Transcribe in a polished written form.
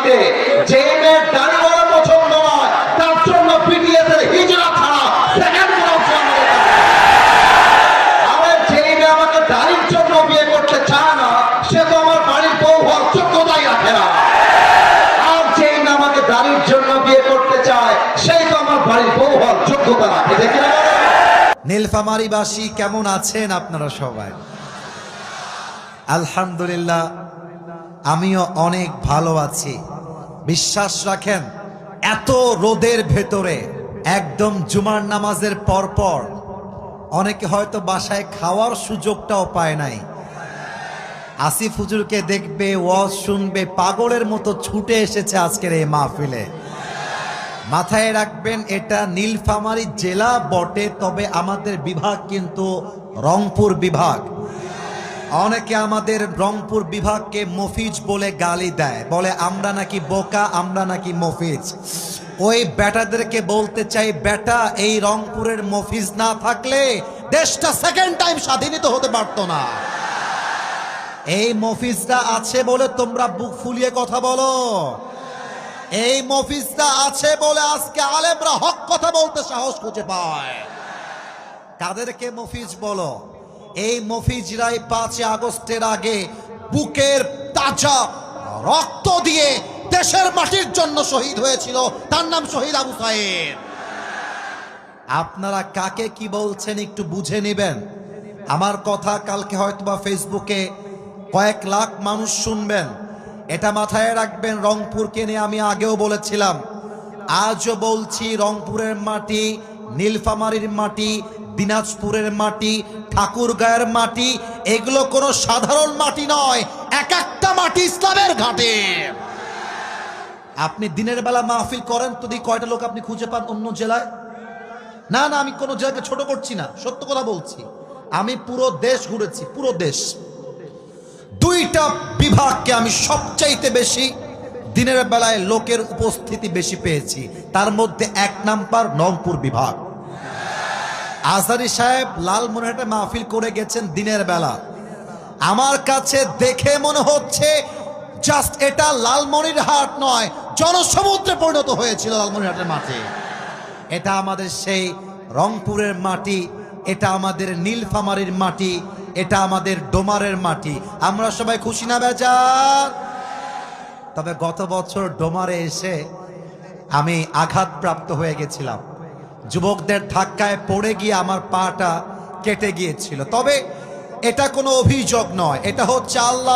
বাড়িতে যে মেয়ের দাড়ি বড় পছন্দ নয় তার জন্য বিটিএস এর হিজরা ছাড়া সেকেন্ড কোনো অপশন নেই। আর যে মেয়ে আমাকে দাড়ির জন্য বিয়ে করতে চায় না সে তো আমার বাড়ির বউ হওয়ার যোগ্যতাই রাখে না। আর যে মেয়ে আমাকে দাড়ির জন্য বিয়ে করতে চায় সেই তো আমার বাড়ির বউ হওয়ার যোগ্যতা রাখে। দেখি না নীলফামারীবাসী কেমন আছেন আপনারা সবাই? আলহামদুলিল্লাহ, আমিও অনেক ভালো আছি। বিশ্বাস রাখেন, এত রোদের ভেতরে একদম জুমার নামাজের পরপর অনেকে হয়তো বাসায় খাওয়ার সুযোগটাও পায় নাই। আসিফ হুজুরকে দেখবে, ওয়াজ শুনবে, পাগলের মতো ছুটে এসেছে আজকের এই মাহফিলে। মাথায় রাখবেন, এটা নীলফামারী জেলা বটে, তবে আমাদের বিভাগ কিন্তু রংপুর বিভাগ। অনেকে আমাদের রংপুর বিভাগকে মফিজ বলে গালি দেয়, বলে আমরা নাকি বোকা, আমরা নাকি মফিজ। ওই বেটাদেরকে বলতে চাই, বেটা এই রংপুরের মফিজ না থাকলে দেশটা সেকেন্ড টাইম স্বাধীনিত হতে পারতো না। এই মফিজরা আছে বলে তোমরা বুক ফুলিয়ে কথা বলো। এই মফিজরা আছে বলে আজকে আলেমরা হক কথা বলতে সাহস খুঁজে পায়। কাদেরকে মফিজ বলো? এই মফিজরাই 5 আগস্টের আগে বুকের তাজা রক্ত দিয়ে দেশের মাটির জন্য শহীদ হয়েছিল। তার নাম শহীদ আবু সাইদ। আপনারা কাকে কি বলছেন একটু বুঝে নেবেন। আমার কথা কালকে হয়তোবা ফেসবুকে কয়েক লাখ মানুষ শুনবেন, এটা মাথায় রাখবেন। রংপুরকে নিয়ে আমি আগেও বলেছিলাম, আজও বলছি, রংপুরের মাটি, নীলফামারীর মাটি, দিনাজপুরের মাটি, ঠাকুরগাঁয়ের মাটি, এগুলো কোনো সাধারণ মাটি নয়। এক একটা মাটি ইসলামের ঘাটে। আপনি দিনের বেলা মাহফিল করেন তো দেখি কয়টা লোক আপনি খুঁজে পান অন্য জেলায়? না না, আমি কোনো জেলাকে ছোট করছি না, সত্য কথা বলছি। আমি পুরো দেশ ঘুরেছি, পুরো দেশ। 2টা বিভাগকে আমি সবচাইতে বেশি দিনের বেলায় লোকের উপস্থিতি বেশি পেয়েছি। তার মধ্যে 1 নাম্বার রংপুর বিভাগ। আজহারী সাহেব লালমনিরহাটে মাহফিল করে গেছেন দিনের বেলা। আমার কাছে দেখে মনে হচ্ছে জাস্ট এটা লালমনিরহাট নয়, জনসমুদ্রে পরিণত হয়েছিল লালমনিরহাটের মাঠে। এটা আমাদের সেই রংপুরের মাটি, এটা আমাদের নীলফামারীর মাটি, এটা আমাদের ডোমারের মাটি। আমরা সবাই খুশি না বেজার? তবে গত বছর ডোমারে এসে আমি আঘাতপ্রাপ্ত হয়ে গেছিলাম। যুবকদের ধাক্কায় পড়ে গিয়ে আমার পাটা কেটে গিয়েছিল। তবে এটা কোনো অভিযোগ নয়, এটা হচ্ছে আল্লাহ